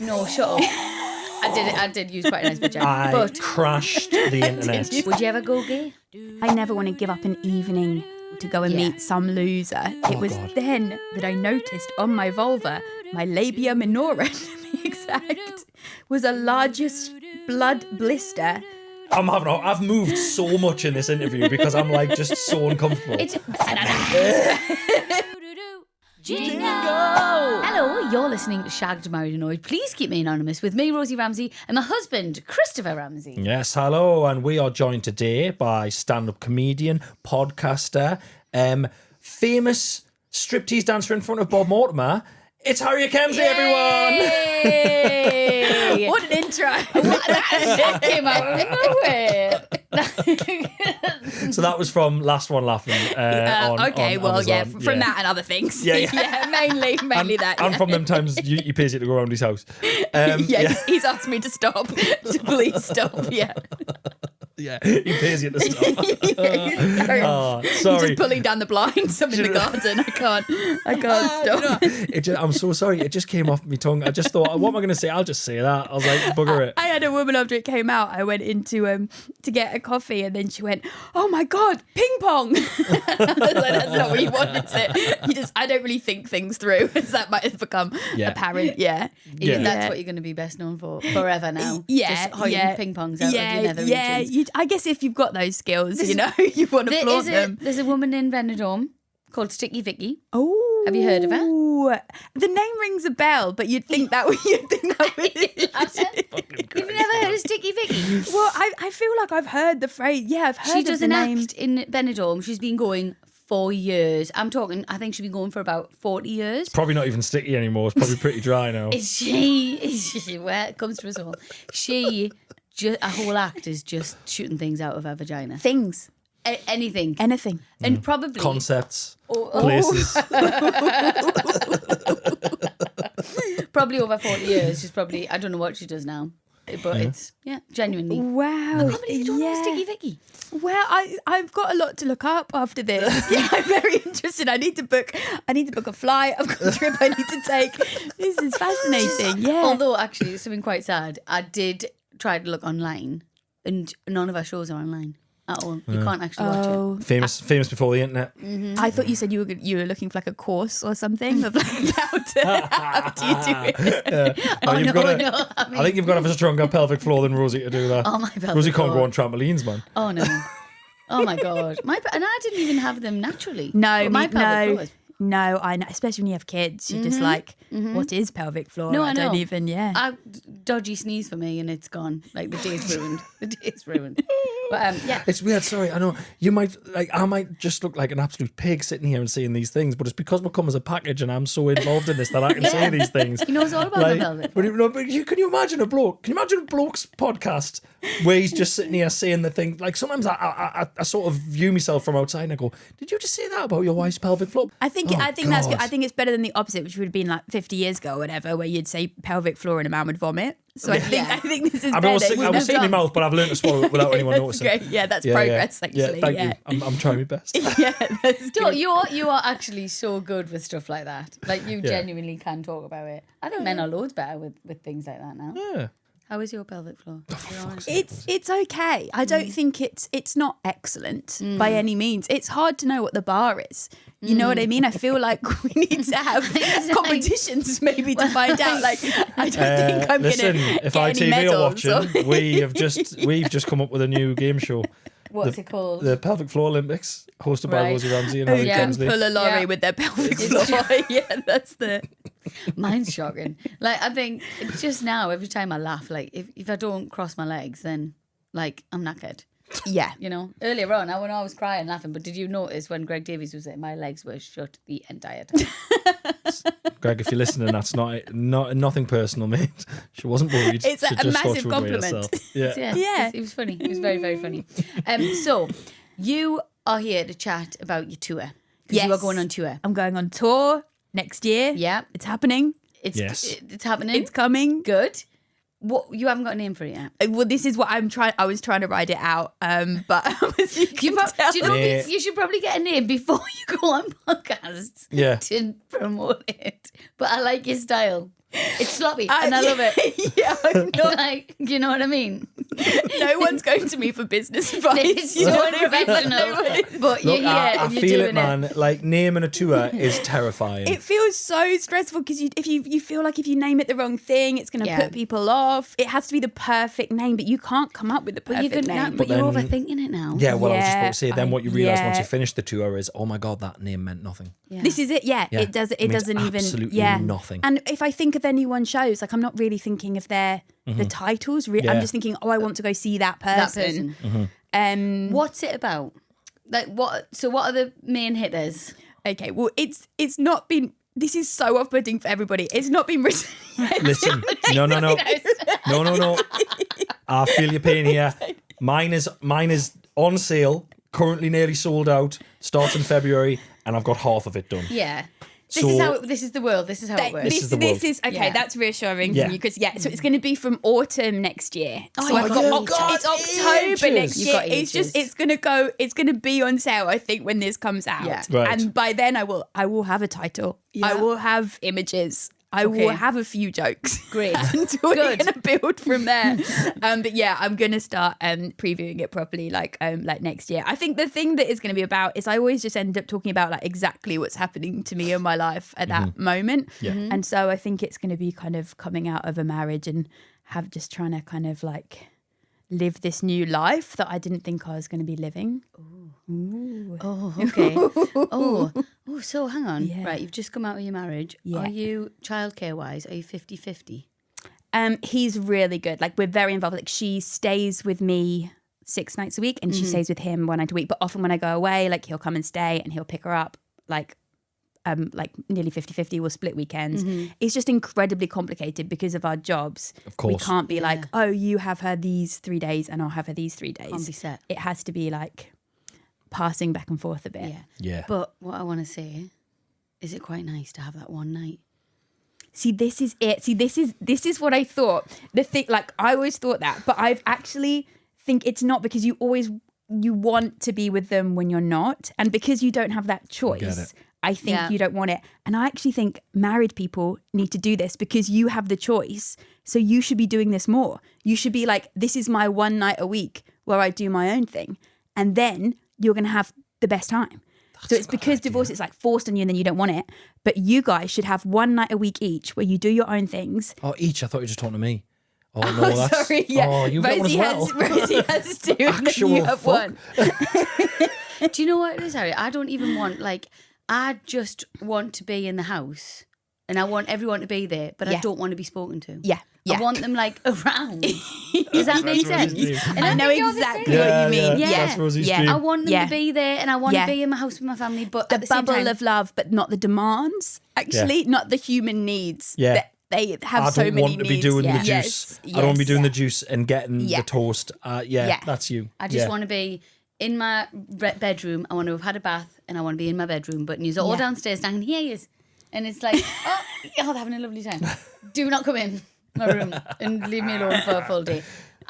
No, shut up. I did use quite a nice picture. I crashed the internet. Would you ever go gay? I never want to give up an evening to go and meet some loser. It was then that I noticed on my vulva, my labia minora, to be exact, was a largest blood blister. I've moved so much in this interview because I'm like just so uncomfortable. Jingle! Hello, you're listening to Shagged, Married, Annoyed. Please keep me anonymous with me, Rosie Ramsey, and my husband, Christopher Ramsey. Yes, hello, and we are joined today by stand-up comedian, podcaster, famous striptease dancer in front of Bob Mortimer. It's Harriet Kemsley, everyone! What an intro! That came out of nowhere. So that was from Last One Laughing. On Amazon. From that and other things. Yeah. mainly that. And from them times he pays you to go around his house. He's asked me to stop. To please stop. Yeah. Yeah, he pays you to stop. Sorry. Just pulling down the blinds. I'm in the garden. I can't stop. I'm so sorry. It just came off my tongue. I just thought, what am I going to say? I'll just say that. I was like, bugger it. I had a woman after it came out. I went into to get a coffee, and then she went, "Oh my god, ping pong!" I was like, that's not what you want, is it? I don't really think things through. As that might have become apparent. Yeah. That's what you're going to be best known for forever now. Yeah, just holding ping pongs out of your nether regions. I guess if you've got those skills, you want to flaunt them. There's a woman in Benidorm called Sticky Vicky. Oh, have you heard of her? The name rings a bell, but you'd think that would. You've never heard of Sticky Vicky? Well, I feel like I've heard the phrase. Yeah, I've heard She of does the an name. act in Benidorm. She's been going for years. I think she's been going for about 40 years. Probably not even sticky anymore. It's probably pretty dry now. Well, it comes to us all. A whole act is just shooting things out of her vagina. Things. Anything. Anything. And probably... Concepts. Places. Probably over 40 years. She's probably... I don't know what she does now. But it's... Yeah, genuinely. Wow. I can't believe you don't know Sticky Vicky. Well, I've got a lot to look up after this. Yeah, I'm very interested. I need to book a flight. I've got a trip I need to take. This is fascinating. Yeah. Although, actually, it's something quite sad. I did try to look online, and none of our shows are online at all. You can't actually watch it. Famous before the internet. Mm-hmm. I thought you said you were looking for like a course or something of like how do you do it? I think you've got to have a stronger pelvic floor than Rosie to do that. Oh, my pelvic Rosie can't floor. go on trampolines, man. Oh no. Oh my god. And I didn't even have them naturally. No, my pelvic floor is... No, I know. Especially when you have kids, you're just like, what is pelvic floor? No, I know. don't even. Yeah. Dodgy sneeze for me, and it's gone. Like the day's ruined. The day's ruined. But yeah, it's weird. Sorry, I know I might just look like an absolute pig sitting here and saying these things, but it's because we come as a package, and I'm so involved in this that I can say these things. He knows all about the pelvic. But can you imagine a bloke? Can you imagine a bloke's podcast where he's just sitting here saying the thing? Like sometimes I sort of view myself from outside and I go, "Did you just say that about your wife's pelvic floor?" I think that's good. I think it's better than the opposite, which would have been like 50 years ago or whatever, where you'd say pelvic floor and a man would vomit. So I think this is better. I was sitting in my mouth, but I've learned to swallow it without anyone noticing. Great. Yeah, that's progress, actually. Thank you. I'm trying my best. Yeah, that's good. You are actually so good with stuff like that. Like you genuinely can talk about it. I think men are loads better with things like that now. Yeah. How is your pelvic floor? It's okay. I don't think it's not excellent by any means. It's hard to know what the bar is. You know what I mean? I feel like we need to have competitions maybe to find out. Like, I don't think I'm going to get if any ITV medals. are watching, we've just come up with a new game show. What's it called? The Pelvic Floor Olympics, hosted by Rosie Ramsey and Harriet Kemsley. Pull a lorry with their pelvic floor. Yeah, that's the... Mine's shocking. Like, I think just now, every time I laugh, like, if I don't cross my legs, then, like, I'm knackered. Yeah. You know, earlier on, when I was crying, laughing, but did you notice when Greg Davies was there, my legs were shut the entire time? Greg, if you're listening, that's nothing personal, mate. She wasn't worried. It's a massive compliment. Yeah. It was funny. It was very, very funny. So, you are here to chat about your tour. Because you are going on tour. I'm going on tour next year. Yeah. It's happening. It's happening. It's coming. Good. What, you haven't got a name for it yet? Well, this is what I was trying to write it out, but you should probably get a name before you go on podcasts. Yeah. To promote it. But I like your style. It's sloppy, and I love it. Yeah, I'm not. Like, do you know what I mean? No one's going to me for business advice. It's You know so what I mean? unprofessional, but you're Look, here I and you're feel doing it, man. Like, naming a tour is terrifying. It feels so stressful because if you feel like if you name it the wrong thing, it's going to put people off. It has to be the perfect name, but you can't come up with the But perfect name. But you're then- overthinking it now. Yeah, well, I was just Yeah, about to say, then what you realise once yeah. you finish the tour is, oh my God, that name meant nothing. Yeah. This is it. Yeah, Yeah. it does. It It means doesn't even. absolutely Yeah, nothing. And if I think of anyone's shows, like I'm not really thinking of the titles. Yeah. I'm just thinking, oh, I want to go see that that person. person. What's it about? Like what? So what are the main hitters? Okay, well, it's not been. This is so off-putting for everybody. It's not been written yet. Listen, no. No. I feel your pain here. Mine is on sale, currently nearly sold out, starts in February, and I've got half of it done. Yeah. This So- is how. This is the world. This is how it works. This is the world. Okay. Yeah. That's reassuring Yeah. from you because so it's going to be from autumn next year. Oh, so you've got it's October next ages. year. You've got It's just ages. it's going to be on sale. I think when this comes out, Yeah. Right. and by then I will have a title. Yeah. I will have images. I will have a few jokes. Great. And we're Good. going to build from there. But yeah, I'm going to start previewing it properly like next year. I think the thing that it's going to be about is I always just end up talking about like exactly what's happening to me in my life at that moment. Yeah. And so I think it's going to be kind of coming out of a marriage and trying to kind of like live this new life that I didn't think I was going to be living. Oh, okay. Oh, so hang on. Yeah. Right, you've just come out of your marriage. Yeah. Are you, childcare wise, are you 50-50? He's really good. Like we're very involved. Like she stays with me 6 nights a week and she stays with him 1 night a week. But often when I go away, like he'll come and stay and he'll pick her up. Like nearly 50-50, we'll split weekends. It's just incredibly complicated because of our jobs. Of course. We can't be like, oh, you have her these 3 days and I'll have her these 3 days. Can't be set. It has to be like passing back and forth a bit. Yeah. Yeah. But what I want to say is it quite nice to have that one night? See, this is it. See, this is what I thought. The thing, like I always thought that, but I've actually think it's not because you want to be with them when you're not, and because you don't have that Get choice. it. I think you don't want it. And I actually think married people need to do this because you have the choice. So you should be doing this more. You should be like, this is my 1 night a week where I do my own thing. And then you're going to have the best time. So it's because divorce is like forced on you and then you don't want it. But you guys should have 1 night a week each where you do your own things. Oh, each. I thought you were just talking to me. Oh, no, that's... Sorry, yeah. Oh, you got one as well. Rosie has 2 and then Actual you have fuck. 1. Do you know what it is, Harry? I don't even want, like, I just want to be in the house and I want everyone to be there, but I Yeah. don't want to be spoken to. Yeah. I want them, like, around. Does that make That's sense? Rosie's dream. And I know think you're the exactly same. what you mean. Yeah. That's Rosie's Yeah. dream. I want them Yeah. to be there and I want Yeah. to be in my house with my family, but The at the same bubble time, of love, but not the demands, actually, not the human needs. Yeah. That they have I so don't many want to needs. be doing Yeah. the juice. Yes, I don't want to be doing yes. the juice and getting Yeah. the toast. Yeah. That's you. I just want to be in my bedroom. I want to have had a bath and I want to be in my bedroom, but you're all Yeah. downstairs and I can hear you. And it's like, oh, they're having a lovely time. Do not come in my room and leave me alone for a full day.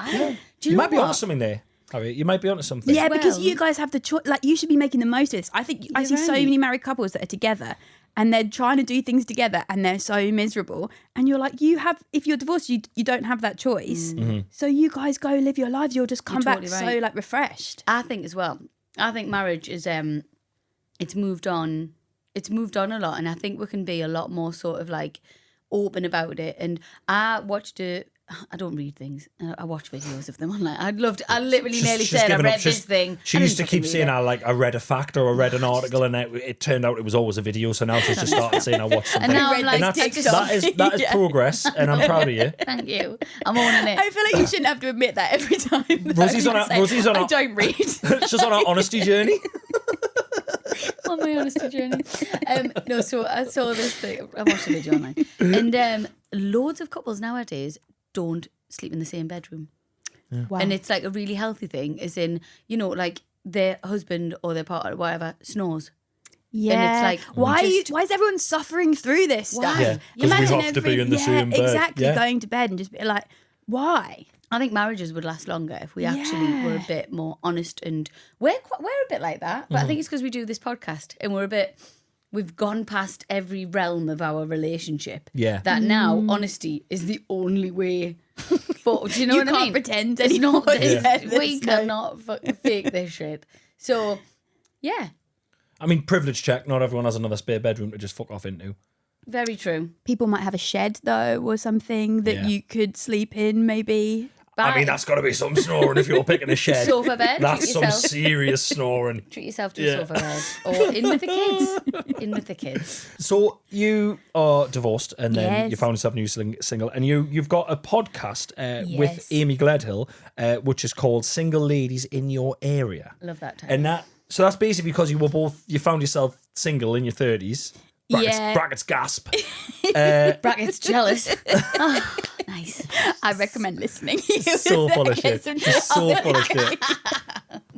Do you You know might be what? onto something there, Harriet. You might be onto something. Yeah, because well. you guys have the choice. Like, you should be making the most of this. I think I see so right. many married couples that are together and they're trying to do things together and they're so miserable. And you're like, if you're divorced, you don't have that choice. So you guys go live your lives. You'll just come back totally so right. like refreshed. I think as well. I think marriage is it's moved on. It's moved on a lot, and I think we can be a lot more sort of like open about it. And I don't read things. I watch videos of them online. I literally nearly She's said I given up. read this thing. She I used didn't to keep fucking saying, read it. I read a fact or I read an article, and it turned out it was always a video. So now she's just started saying, I watched something. And now I'm read like, this I TikTok. just, that is Yeah. progress, and I'm proud of you. thank you. I'm owning it. I feel like you shouldn't have to admit that every time. though. Rosie's on You a- say, Rosie's on a- I don't read. She's on her honesty journey. On my honesty journey. No, so I saw this thing. I watched a video online, and loads of couples nowadays don't sleep in the same bedroom, Wow. and it's like a really healthy thing. As in, like their husband or their partner, or whatever, snores. Yeah. like, why just- why is everyone suffering through this stuff? Why? Yeah, 'cause we have to be in the same bed. Exactly, Yeah. going to bed and just be like, why? I think marriages would last longer if we actually were a bit more honest, and we're a bit like that. But I think it's because we do this podcast and we're we've gone past every realm of our relationship. Yeah. That now honesty is the only way forward. Do you know what I mean? can't pretend It's anymore. not. Yeah. We cannot fake this shit. So, yeah, I mean, privilege check. Not everyone has another spare bedroom to just fuck off into. very true. People might have a shed though, or something that Yeah. you could sleep in. Maybe. I mean, that's got to be some snoring if you're picking a shed. Sofa bed. That's treat some yourself. serious snoring. Treat yourself to Yeah. a sofa bed. Or in with the kids. In with the kids. So you are divorced, and then Yes. you found yourself a new single, and you've got a podcast with Yes. Amy Gledhill, which is called "Single Ladies in Your Area." Love that title. And so that's basically because you found yourself single in your 30s. Yeah. Brackets gasp. Brackets jealous. Oh, nice. I recommend listening. So full of shit. Some You're so jealousy. full of shit.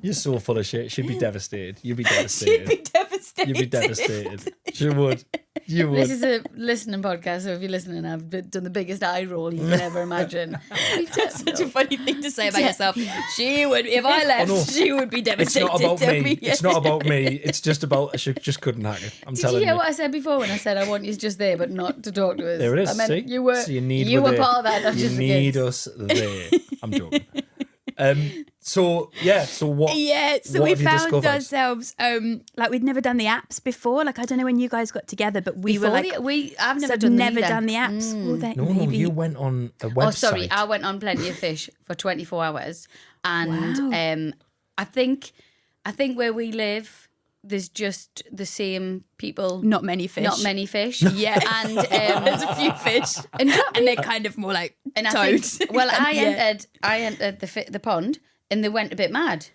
You're so full of shit. She'd be devastated. You'd be devastated. She'd be devastated. You'd be devastated. She would. You would. This is a listening podcast, so if you're listening, I've done the biggest eye roll you can ever imagine. That's such a funny thing to say about yourself. She would, if I left, no. she would be It's devastated. not about Tell me. It's not about me. It's just about she just couldn't hack it. I'm Did telling you hear you. what I said before when I said I want you just there but not to talk to us? There it is. I meant See? you were So you were there. part of that, not You just the need kids. us there. I'm joking. So what? Yeah, so what we have you found discovered? ourselves like we'd never done the apps before. Like I don't know when you guys got together, but we were like, I've never so done never them done the either. apps. Well, then No, maybe you went on a website. Oh, sorry, I went on Plenty of Fish for 24 hours, and I think where we live, there's just the same people. not many fish. Not many fish. Yeah, and there's a few fish, and they're kind of more like And I toads. think, well, I Yeah. entered the pond, and they went a bit mad,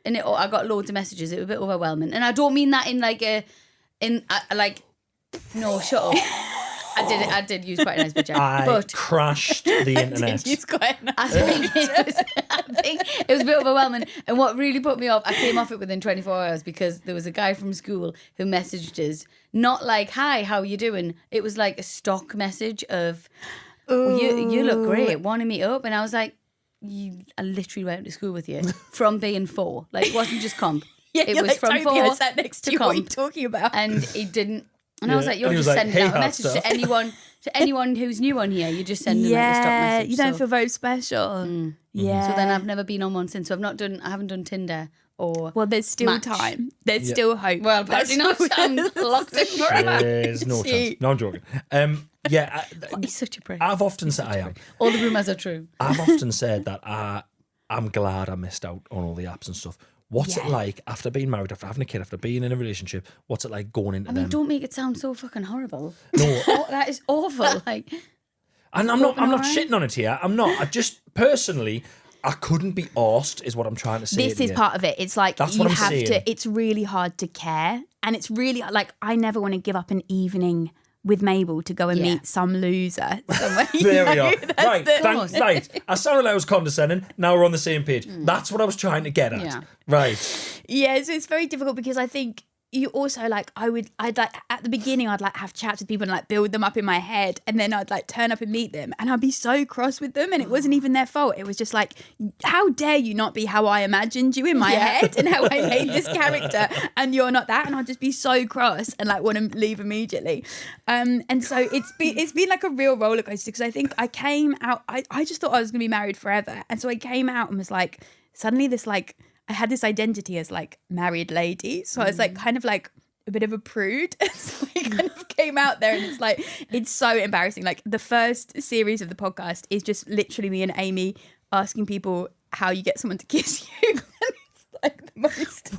and I got loads of messages. It was a bit overwhelming, and I don't mean that in no, shut up. I did use quite a nice picture, I but crashed the internet. He's quite nice. I think it was a bit overwhelming. And what really put me off, I came off it within 24 hours because there was a guy from school who messaged us, not like, "Hi, how you doing?" It was like a stock message of, well, you look great, want to meet up? And I was like, I literally went to school with you from being 4. Like, it wasn't just comp. Yeah, it you're was like, from Toby, 4 I sat next to you. What are you comp. talking about? And he didn't. And I was Yeah. like, you're And he just was like, sending "Hey, out a hard message stuff." to anyone who's new on here. You're just sending like a stock Yeah, message. you don't So- feel very special. Yeah. So then I've never been on one since. So I haven't done Tinder or. Well, there's still Match. time. There's Yeah. still hope. Well, apparently not. I'm locked in forever. There's no chance. No, I'm joking. Yeah, He's such a prick. I've often said I am. All the rumours are true. I've often said that I'm glad I missed out on all the apps and stuff. What's it like after being married, after having a kid, after being in a relationship? What's it like going into I mean, them? don't make it sound so fucking horrible. No, Oh, that is awful. Like, and I'm not alright. shitting on it here. I'm not. I just personally, I couldn't be arsed, is what I'm trying to say. This to is you. part of it. It's like That's you what I'm have saying. to, it's really hard to care. And it's really like, I never want to give up an evening with Mabel to go and Yeah. meet some loser somewhere. you There we know? are. That's Right, the- right. I sounded like I was condescending. Now we're on the same page. That's what I was trying to get at. Yeah. Right. Yeah, so it's very difficult because I think you also like I'd like at the beginning I'd like have chats with people and like build them up in my head, and then I'd like turn up and meet them and I'd be so cross with them, and it wasn't even their fault. It was just like, how dare you not be how I imagined you in my head and how I made this character, and you're not that, and I'd just be so cross and like want to leave immediately. And so it's been like a real roller coaster because I think I came out, I just thought I was gonna be married forever, and so I came out and was like suddenly this like I had this identity as like married lady. So I was like kind of like a bit of a prude. So I kind of came out there, and it's like, it's so embarrassing. Like the first series of the podcast is just literally me and Amy asking people how you get someone to kiss you. And it's like the most...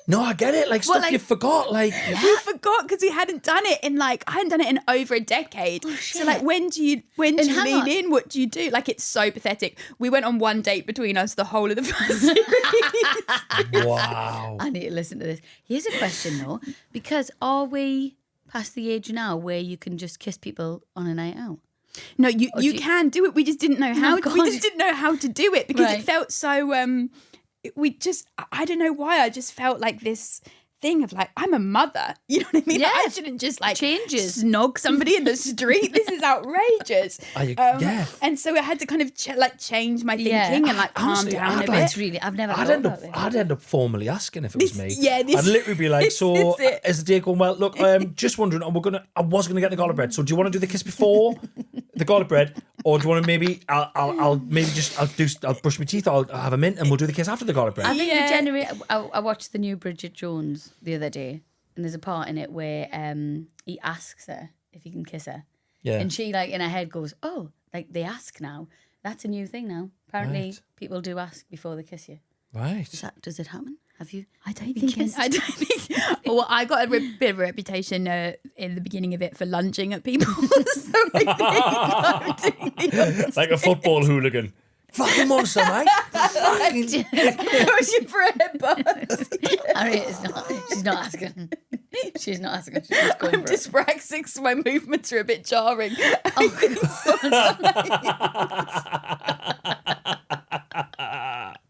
No, I get it. Like stuff like- you forgot. Like We forgot because we hadn't done it in like, I hadn't done it in over a decade. So like, when do you hang lean on. in? What do you do? Like, it's so pathetic. We went on one date between us the whole of the first series. wow. I need to listen to this. Here's a question though, because are we past the age now where you can just kiss people on a night out? No, you you- can do it. We just didn't know how. God. We just didn't know how to do it because Right. it felt so. I don't know why. I just felt like this thing of like, I'm a mother. You know what I mean? Yeah. Like, I shouldn't just like Changes. snog somebody in the street. This is outrageous. Yeah. And so I had to kind of change my thinking and like calm Honestly, down I'd a like bit. It's really, I've never I'd thought end up, about it. I'd end up formally asking if it was me. yeah, this- I'd literally be like, this so is it. is the day going well? Look, just wondering, I was gonna get the garlic bread. So do you want to do the kiss before the garlic bread, or do you want to maybe I'll brush my teeth, I'll have a mint, and we'll do the kiss after the garlic bread. I think Yeah. I watched the new Bridget Jones the other day, and there's a part in it where he asks her if he can kiss her, Yeah. and she like in her head goes, "Oh, like they ask now. That's a new thing now. Apparently, Right. people do ask before they kiss you. Right. Does it happen? Have you? I don't think. Well, I got a bit of a reputation in the beginning of it for lunging at people. So I think I'm doing the opposite. Like a football hooligan. Fucking monster, mate. Fucking... Pushing for a headbutt. Harriet is not. She's not asking. She's not asking. She's just going I'm for it. dyspraxic, so my movements are a bit jarring.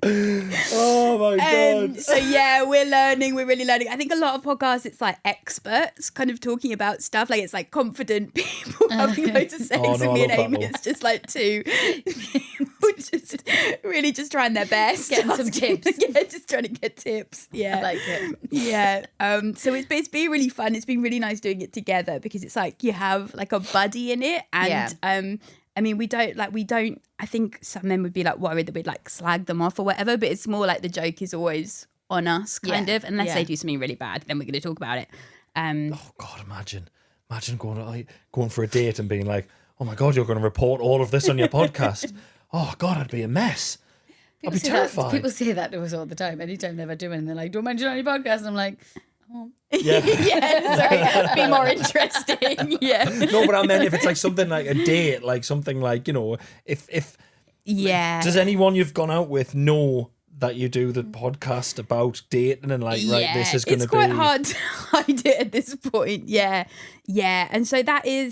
Oh my god. So yeah, we're learning. We're really learning. I think a lot of podcasts, it's like experts kind of talking about stuff. Like it's like confident people having loads of sex Oh, with no, me I and love that Amy. though. It's just like two people just really just trying their best, Getting some tips. Yeah, just trying to get tips. Yeah, I like it. yeah. So it's been really fun. It's been really nice doing it together because it's like you have like a buddy in it, and I mean, we don't. I think some men would be like worried that we'd like slag them off or whatever, but it's more like the joke is always on us, kind Yeah. of. Unless Yeah. they do something really bad, then we're going to talk about it. Oh God, imagine going for a date and being like, oh my God, you're going to report all of this on your podcast. Oh God, I'd be a mess. I'd be terrified. People say that to us all the time. Anytime they ever do anything, they're like, "Don't mention it on your podcast." And I'm like, Yeah. Yeah, sorry, be more interesting. Yeah, No, but I meant if it's like something like a date, like something like, you know, if yeah. does anyone you've gone out with know that you do the podcast about dating and like, right, this is going to it's be... quite hard to hide it at this point. Yeah, and so that is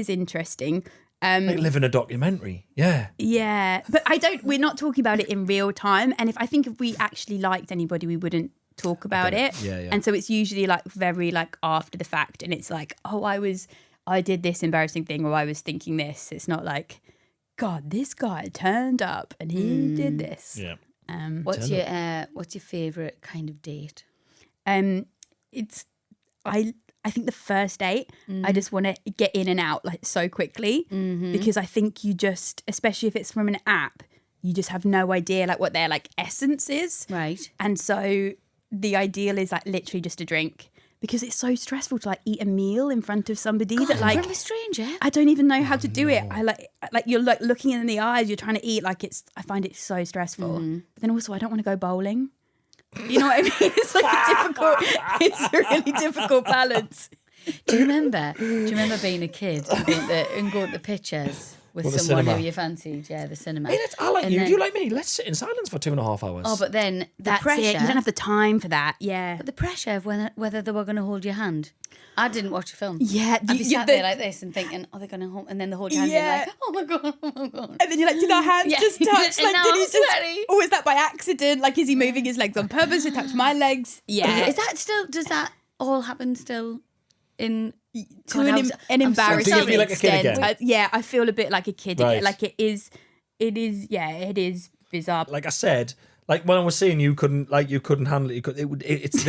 interesting. Like living a documentary. Yeah. Yeah, but we're not talking about it in real time. And if we actually liked anybody, we wouldn't talk about it. Yeah. And so it's usually like very like after the fact, and it's like, oh, I did this embarrassing thing, or I was thinking this. It's not like, God, this guy turned up and he did this. Yeah. what's your favorite kind of date? It's I think the first date, I just want to get in and out like so quickly because I think you just, especially if it's from an app, you just have no idea like what their like essence is. Right. And so the ideal is like literally just a drink, because it's so stressful to like eat a meal in front of somebody that like from a stranger. I don't even know how to do it. I like you're like looking in the eyes, you're trying to eat, like I find it so stressful. But then also I don't want to go bowling. You know what I mean? It's like it's a really difficult balance. Do you remember being a kid and going to the pictures with Well, the someone cinema. who you fancied? Yeah, the cinema. Hey, I like And you. then- Do you like me? Let's sit in silence for 2.5 hours. Oh, but then the That's pressure. it. You don't have the time for that. Yeah. But the pressure of whether they were going to hold your hand. I didn't watch a film. Yeah. I'd be sat there like this and thinking, "Are they going to hold?" And then they hold your hand. Yeah. And you're like, "Oh my god, oh my god." And then you're like, did our hands Yeah. just touch? And Like, now did he I'm just? sweaty. Or is that by accident? Like, is he moving his legs on purpose to touch my legs? Yeah. Is that still? Does that all happen still? In To an embarrassing Do you feel like a kid extent. again? Yeah, I feel a bit like a kid Right. again. Like it is. Yeah, it is bizarre. like I said, like when I was saying you couldn't handle it, it's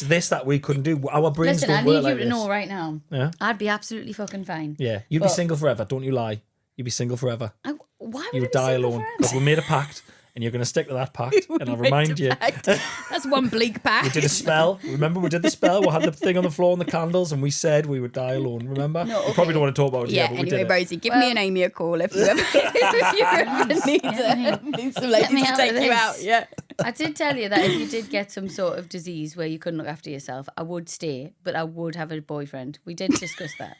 this that we couldn't do. Our brains Listen, I don't need work you like to this. know right now. Yeah. I'd be absolutely fucking fine. Yeah, you'd be But- single forever. Don't you lie. You'd be single forever. Why would You I would be die single alone forever? because we made a pact, and you're going to stick to that pact. And I'll Made remind a you. pact. That's one bleak pact. We did a spell. Remember, we did the spell. We had the thing on the floor and the candles, and we said we would die alone. Remember? No, We probably don't want to talk about it. Yeah, But we anyway, did it. Rosie, give me and Amy a call if you ever, need some ladies me to out take of you this. out. Yeah. I did tell you that if you did get some sort of disease where you couldn't look after yourself, I would stay, but I would have a boyfriend. We did discuss that.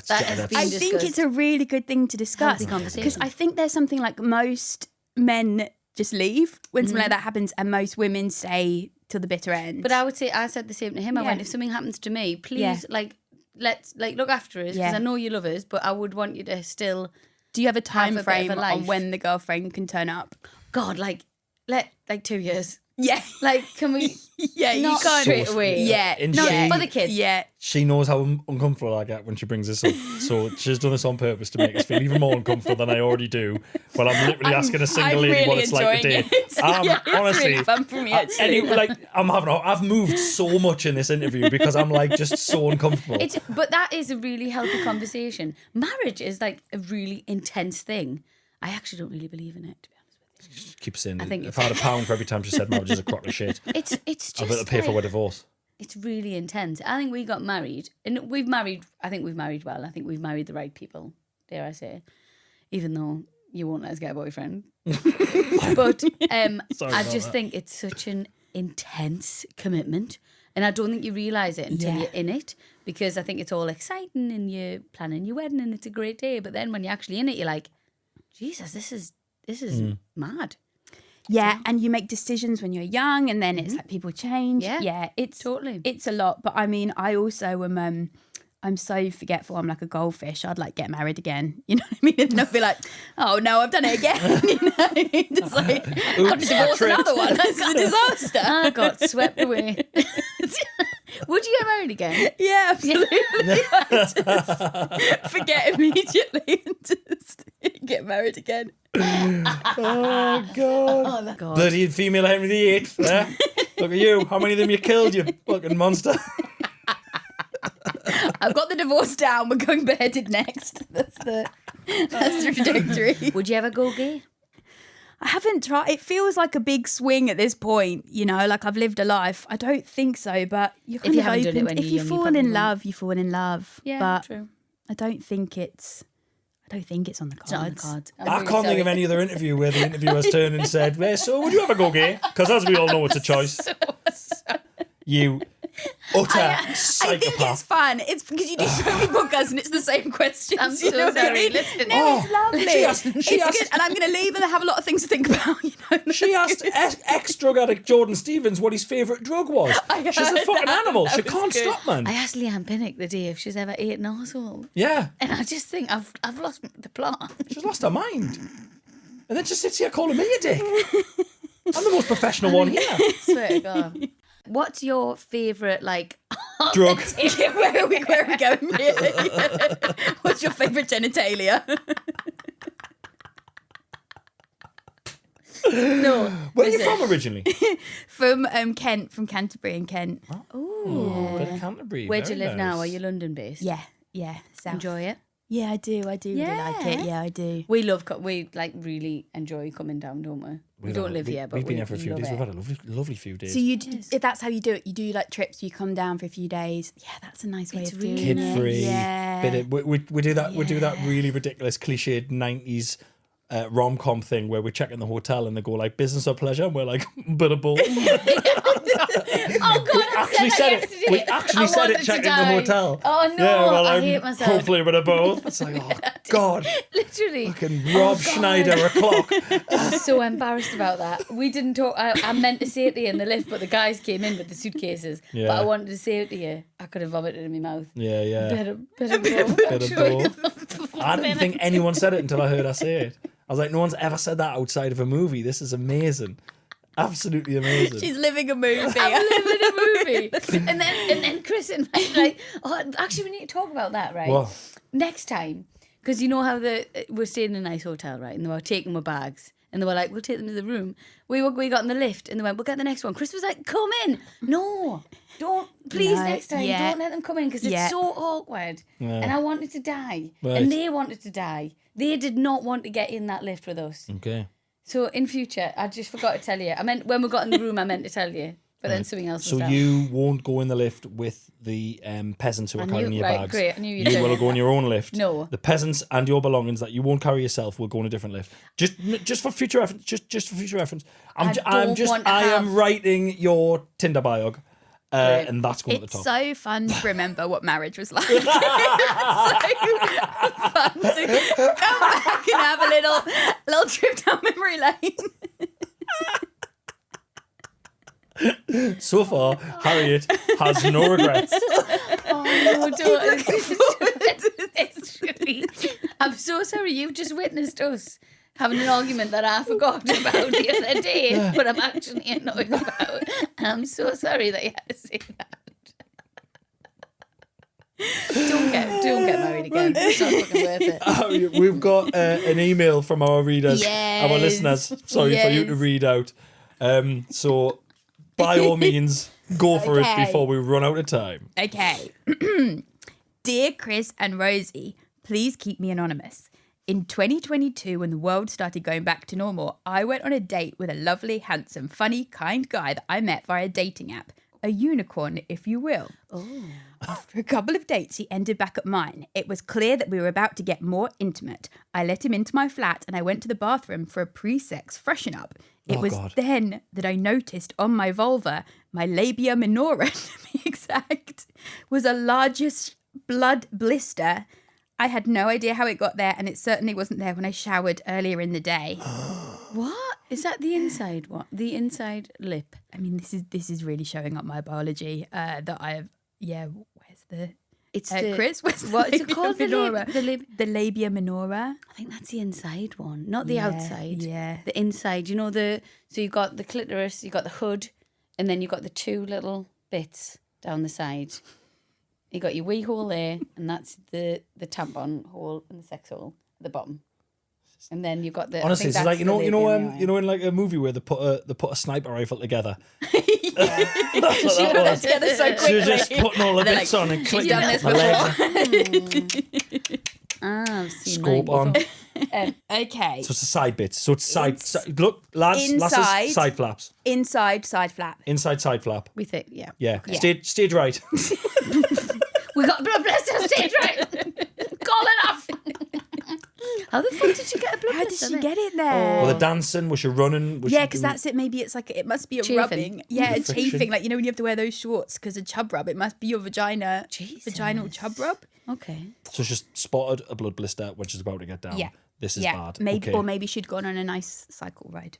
That has been I discussed. think it's a really good thing to discuss Healthy conversation. because I think there's something like most men just leave when something like that happens, and most women stay till the bitter end. But I would say I said the same to him. I Yeah. went, if something happens to me, please, Yeah. let's look after us because Yeah. I know you love us, but I would want you to still. do you have a time have a bit frame of a on life. when the girlfriend can turn up? God, like 2 years. Yeah. Like, can we Yeah, you not can't. straight away? Yeah. And No, she- for the kids. Yeah. She knows how uncomfortable I get when she brings this up. So she's done this on purpose to make us feel even more uncomfortable than I already do. When I'm literally asking a single lady really what it's like to enjoying date. it. Yeah, it's Honestly, really fun for me, actually. I've moved so much in this interview because I'm like just so uncomfortable. But that is a really healthy conversation. Marriage is like a really intense thing. I actually don't really believe in it, to be honest with you. Keep saying I think if I had £1 for every time she said marriage is a crock of shit, It's just I'll better pay for like- my divorce. It's really intense. I think we got married, and I think we've married well. I think we've married the right people, dare I say, even though you won't let us get a boyfriend. But I about just that. think it's such an intense commitment, and I don't think you realise it until Yeah. you're in it, because I think it's all exciting and you're planning your wedding and it's a great day, but then when you're actually in it, you're like, Jesus, this is mad. Yeah, and you make decisions when you're young, and then it's like people change. Yeah, it's totally. It's a lot, but I mean, I also am. I'm so forgetful. I'm like a goldfish. I'd like get married again. You know what I mean? And I'd be like, oh no, I've done it again. You know, just like I've divorced another one. That's a disaster. I got swept away. Would you get married again? Yeah, absolutely. I just forget immediately and just get married again. Oh God! Oh, God. Bloody female Henry VIII. Eh? Look at you. How many of them you killed, you fucking monster? I've got the divorce down. We're going beheaded next. That's the trajectory. Would you ever go gay? I haven't tried. It feels like a big swing at this point, you know, like I've lived a life. I don't think so, but you're kind you of haven't done it open. when If you're you young, you fall probably in won't. love, you fall in love. Yeah, but true. I don't think it's on the cards. It's not on the cards. I'm I really can't think of sorry. any other interview where the interviewer's turned and said, well, so would you ever go gay? Because as we all know, it's a choice. You utter I think it's psychopath. fun. It's because you do so many podcasts and it's the same questions. I'm you so know what I sorry. mean? Listen. No, it's lovely. She asked- Good. And I'm going to leave and I have a lot of things to think about. You know, She asked ex-drug addict Jordan Stevens what his favourite drug was. She's a heard fucking that. animal. She That was can't good. stop, man. I asked Leanne Pinnock the day if she's ever ate an arsehole. Yeah, And I just think I've lost the plot. she's lost her mind. And then she sits here calling me a dick. I'm the most professional one here. Swear to God. What's your favourite, like, Drug. where are we going? Yeah. What's your favourite genitalia? no. Where are you listen. from originally? From Kent, from Canterbury in Kent. Oh, bit of Canterbury. Where do you Very live now? nice. Are you London based? Yeah. South. Enjoy it? Yeah, I do really like it. Yeah, I do. We really enjoy coming down, don't we? We don't live here, but we've been here for a few love days. it. We've had a lovely few days. So if that's how you do it, you do like trips, you come down for a few days. Yeah, that's a nice way It's of doing really it. Kid free. Yeah. We do that. We do that really ridiculous, cliched '90s rom-com thing where we're checking the hotel and they go like business or pleasure, and we're like bit of both. Oh God, actually said it. We actually said it checking the hotel. Oh no, Yeah, well, I I'm hate myself. hopefully a bit of both. It's like, oh God, Literally. fucking Rob Schneider o'clock. I'm so embarrassed about that. We didn't talk. I meant to say it to you in the lift, but the guys came in with the suitcases. Yeah. But I wanted to say it to you. I could have vomited in my mouth. Yeah. Bit of both. Bit of both. I didn't think anyone said it until I heard her say it. I was like, no one's ever said that outside of a movie. This is amazing. Absolutely amazing. She's living a movie. I'm living a movie. And then Chris and I were like, oh, actually, we need to talk about that, right? What? Next time. Because you know how we're staying in a nice hotel, right? And they were taking my bags. And they were like, we'll take them to the room. We got in the lift and they went, we'll get the next one. Chris was like, come in. No, don't. Please, No, next time, yeah. don't let them come in because it's so awkward. Yeah. And I wanted to die. Right. And they wanted to die. They did not want to get in that lift with us. Okay. So in future, I just forgot to tell you. I meant when we got in the room, I meant to tell you. But then something else So was you won't go in the lift with the peasants who are carrying your right, bags. great. I knew you'd You say will that. go in your own lift. No. The peasants and your belongings that you won't carry yourself will go in a different lift. Just for future reference. Just for future reference. I am writing your Tinder bio. And that's going at the It's top. so fun to remember what marriage was like. It's so fun to come back and have a little trip down memory lane. So far, Harriet has no regrets. Oh, don't. It's really, I'm so sorry. You've just witnessed us having an argument that I forgot about the other day, but I'm actually annoyed about. And I'm so sorry that you had to say that. Don't get married again. It's not fucking worth it. We've got an email from our readers, Yes. our listeners. Sorry for you to Yes. read out. So, by all means, go for it Okay. before we run out of time. Okay. Dear Chris and Rosie, please keep me anonymous. In 2022, when the world started going back to normal, I went on a date with a lovely, handsome, funny, kind guy that I met via a dating app. A unicorn, if you will. Oh. After a couple of dates, he ended back at mine. It was clear that we were about to get more intimate. I let him into my flat and I went to the bathroom for a pre-sex freshen up. It Oh, was God. then that I noticed on my vulva, my labia minora, to be exact, was a largest blood blister. I had no idea how it got there, and it certainly wasn't there when I showered earlier in the day. What? Is that the inside one? The inside lip? I mean, this is really showing up my biology that I have. Yeah, where's the It's the... Chris? Where's the What is it labia called? minora? The labia minora. I think that's the inside one, not the Yeah, outside. yeah. The inside. You know so you got the clitoris, you got the hood, and then you got the two little bits down the side. You got your wee hole there, and that's the tampon hole and the sex hole at the bottom. And then you've got the... Honestly, it's like, you know, in like a movie where they put a sniper rifle together. That's what She that put that was. together so She was quickly. just putting all the They're bits like, on and she's clicking done it this on the legs. I've seen Scope mine on. before. Okay. So it's the side bits. So it's side look, lads, Inside. lasses, side flaps. Inside side flap. Inside side flap. We think, yeah. Yeah. Okay. Stage right. We got blood blister stage right. Call it off. How the fuck did she get a blood How did blister she then? get it there? Well, the dancing, was she running? Was Yeah, she because doing- that's it. Maybe it's like it must be a Chafing. rubbing. Yeah, a Friction. chafing. Like, you know when you have to wear those shorts because of chub rub. It must be your vagina. Jesus. Vaginal chub rub. Okay. So she's spotted a blood blister when she's about to get down. Yeah. This is Yeah. bad. Maybe Okay. or maybe she'd gone on a nice cycle ride.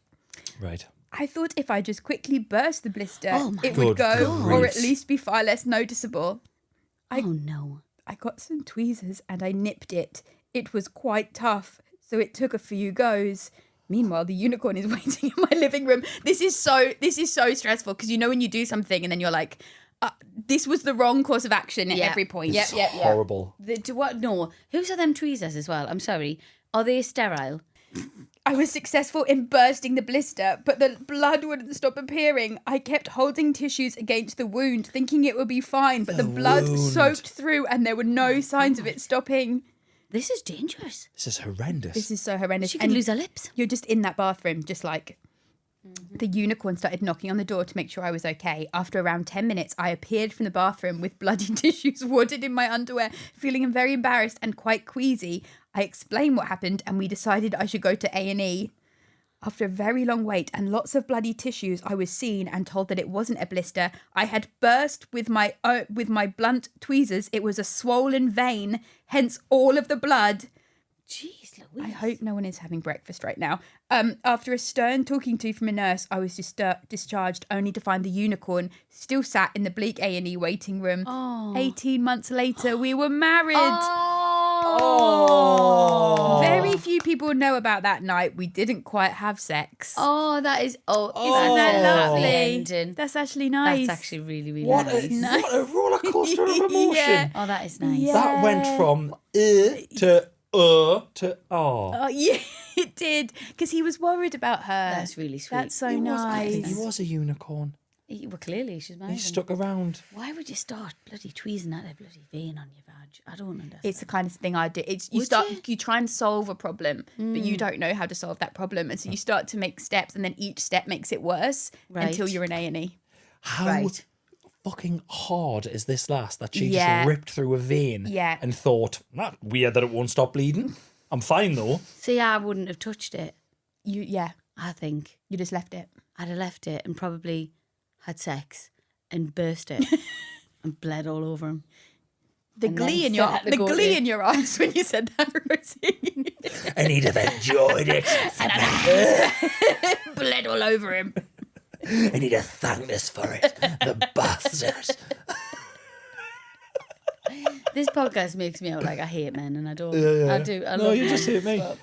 Right. I thought if I just quickly burst the blister, Oh my it would Good go, or grief. at least be far less noticeable. Oh no. I got some tweezers and I nipped it. It was quite tough, so it took a few goes. Meanwhile, the unicorn is waiting in my living room. This is so stressful because you know when you do something and then you're like, this was the wrong course of action at Yeah. every point. Yep, It's yep. horrible. What? No. Whose are them tweezers as well? I'm sorry. Are they sterile? I was successful in bursting the blister, but the blood wouldn't stop appearing. I kept holding tissues against the wound, thinking it would be fine, but the blood wound. soaked through and there were no signs of it stopping. This is dangerous. This is horrendous. This is so horrendous. She could lose her lips. You're just in that bathroom, just like... The unicorn started knocking on the door to make sure I was okay. After around 10 minutes, I appeared from the bathroom with bloody tissues wadded in my underwear, feeling very embarrassed and quite queasy. I explained what happened and we decided I should go to A&E. After a very long wait and lots of bloody tissues, I was seen and told that it wasn't a blister. I had burst with my blunt tweezers. It was a swollen vein, hence all of the blood. Jeez Louise. I hope no one is having breakfast right now. After a stern talking to from a nurse, I was discharged only to find the unicorn still sat in the bleak A&E waiting room. Oh. 18 months later, we were married. Oh. Very few people know about that night. We didn't quite have sex. Oh, that is... Oh, Isn't that lovely lovely? ending. That's actually nice. That's actually really, really What nice. what a roller coaster of emotion. Yeah. Oh, that is nice. Yeah. That went from to Oh, yeah, it did. Because he was worried about her. That's really sweet. That's so He nice. was a unicorn. Well, clearly she's married. He stuck around. Why would you start bloody tweezing at a bloody vein on your vag? I don't understand. It's the kind of thing I do. It's Would you try and solve a problem, but you don't know how to solve that problem, and so you start to make steps, and then each step makes it worse until Right. you're in A&E. How Right. fucking hard is this last that she Yeah. just ripped through a vein Yeah. and thought, not weird that it won't stop bleeding. I'm fine though. See, I wouldn't have touched it. You I think just left it. I'd have left it and probably had sex and burst it and bled all over him. The And glee then in your set the the goat glee in. in your eyes when you said that, Rosie. And he'd have enjoyed it. Bled all over him. And he'd have thanked us for it. The bastard. This podcast makes me out like I hate men, and I don't. Yeah. I do. I No, love you men, just hate me. but-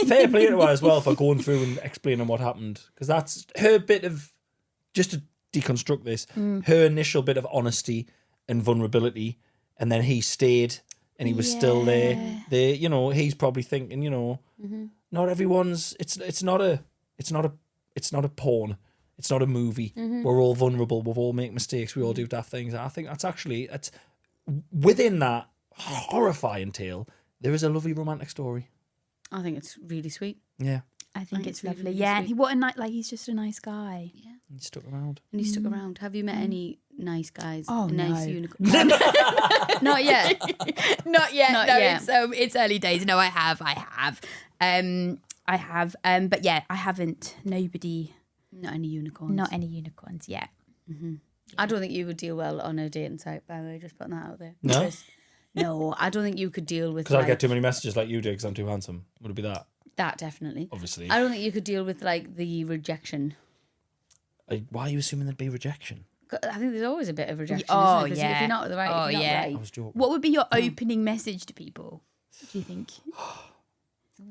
Fair play to her as well for going through and explaining what happened, because that's her bit of, just to deconstruct this, her initial bit of honesty and vulnerability, and then he stayed and he was still there. He's probably thinking, not everyone's. It's not a porn. It's not a movie. We're all vulnerable. We all make mistakes. We all do daft things. I think it's within that horrifying tale, there is a lovely romantic story. I think it's really sweet. Yeah. I think it's really, lovely. really Yeah, and sweet. what a night. Like, he's just a nice guy. Yeah. He stuck around. And he stuck around. Have you met any nice guys? Oh, nice no. unicorns? Not yet. Not yet. Not no, yet. It's early days. No, I have. But yeah, I haven't. Nobody. Not any unicorns. Not any unicorns yet. I don't think you would deal well on a dating site, by the way, just putting that out there. No? No, I don't think you could deal with Because I get too many messages like you do because I'm too handsome. Would it be that? that, definitely. Obviously. I don't think you could deal with like the rejection. Why are you assuming there'd be rejection? I think there's always a bit of rejection. Oh, isn't there? 'Cause yeah. If you're not the right, Oh, if you're not yeah. right. I was joking. What would be your opening message to people? Do you think? Oh,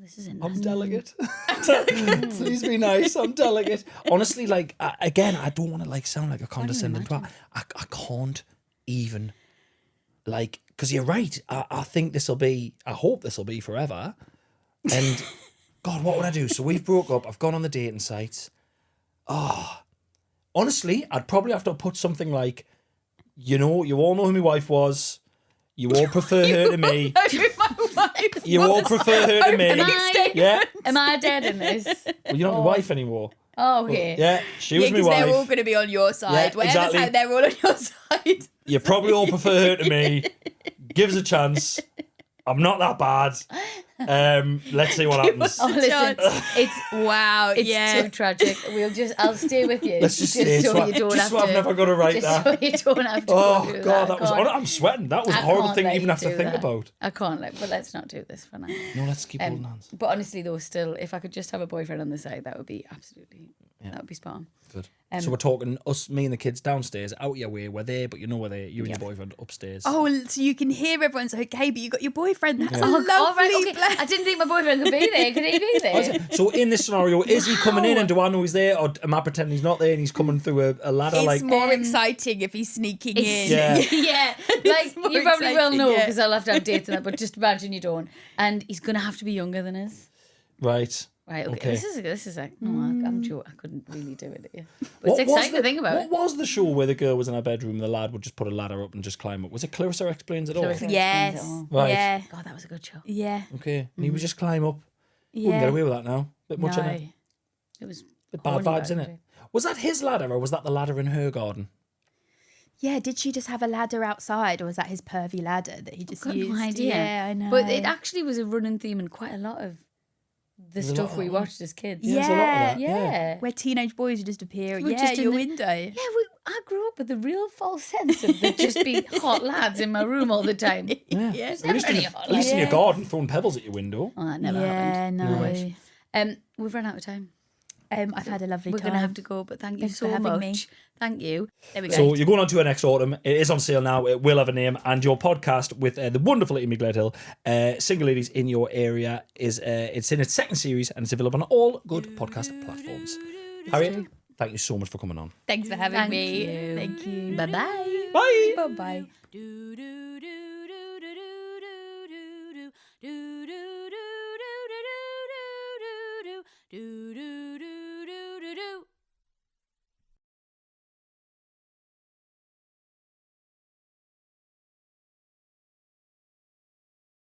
this is I'm delicate. Please be nice. I'm delicate. Honestly, like, again, I don't want to like sound like a condescending twat. I can't even, like, because you're right. I think I hope this will be forever. And God, what would I do? So we've broke up. I've gone on the dating sites. Honestly, I'd probably have to put something like, you all know who my wife was. You all prefer her to me. You all prefer her to me. Yeah. Am I dead in this? Well, you're not my wife anymore. Oh, okay. Yeah, she was my because they're all wife. going to be on your side. Yeah, Whatever's exactly. happening, they're all on your side. You probably all prefer her to me. Give us a chance. I'm not that bad. Let's see what happens. Oh, listen, it's Wow. too tragic. I'll stay with you. Let's just say so you don't have so I've to. never got to write Just that. so you don't have to. Oh go through God, that. that was. I'm sweating. That was a I horrible can't thing to let even you have to do think that. about. I can't but let's not do this for now. No, let's keep holding hands. But honestly, though, still, if I could just have a boyfriend on the side, that would be that would be spot on. Good. So we're talking me and the kids downstairs, out your way. We're there, but you know we're there. You and your boyfriend upstairs. Oh, so you can hear everyone's okay, but you got your boyfriend. That's a Oh, lovely all right, okay. blend. I didn't think my boyfriend could be there. Could he be there? So in this scenario, is he coming in and do I know he's there, or am I pretending he's not there and he's coming through a ladder? It's like more exciting if he's sneaking in. Yeah. Yeah, like more you probably will exciting, know yeah. because I'll have to have dates and that. But just imagine you don't, and he's gonna have to be younger than us. right. Right. Okay. Okay. This is like no. I'm sure I couldn't really do it. Yeah. But What it's was exciting to think about. What was the show where the girl was in her bedroom and the lad would just put a ladder up and just climb up? Was it Clarissa Explains It All? Clarissa. Yes. Right. Yeah. God, that was a good show. Yeah. Okay. And he would just climb up. Wouldn't Yeah. get away with that now. Bit much in it. It was Bit bad horny vibes back in in it. Was that his ladder or was that the ladder in her garden? Yeah, did she just have a ladder outside, or was that his pervy ladder that he just Got used? no idea. Yeah, I know. But it actually was a running theme in quite a lot of the There's a stuff lot we of- watched as kids. Yeah, there's a lot of that. Yeah. where teenage boys would just appear. We're Yeah, just in your the- window. Yeah, I grew up with a real false sense of there just being hot lads in my room all the time. Yeah. Yes. At least, in, any at hot least in your lads. garden, throwing pebbles at your window. Oh, that never Yeah, happened. no. We've run out of time. I've had a lovely We're time. going to have to go, but thank you Thanks for so having much. me. Thank you. There we go. So you're going on to our next autumn. It is on sale now. It will have a name. And your podcast with the wonderful Amy Gledhill, Single Ladies in Your Area, is it's in its second series and it's available on all good podcast platforms. Harriet, thank you so much for coming on. Thanks for having Thank me. you. Thank you. Bye-bye. Bye. Bye-bye. Do do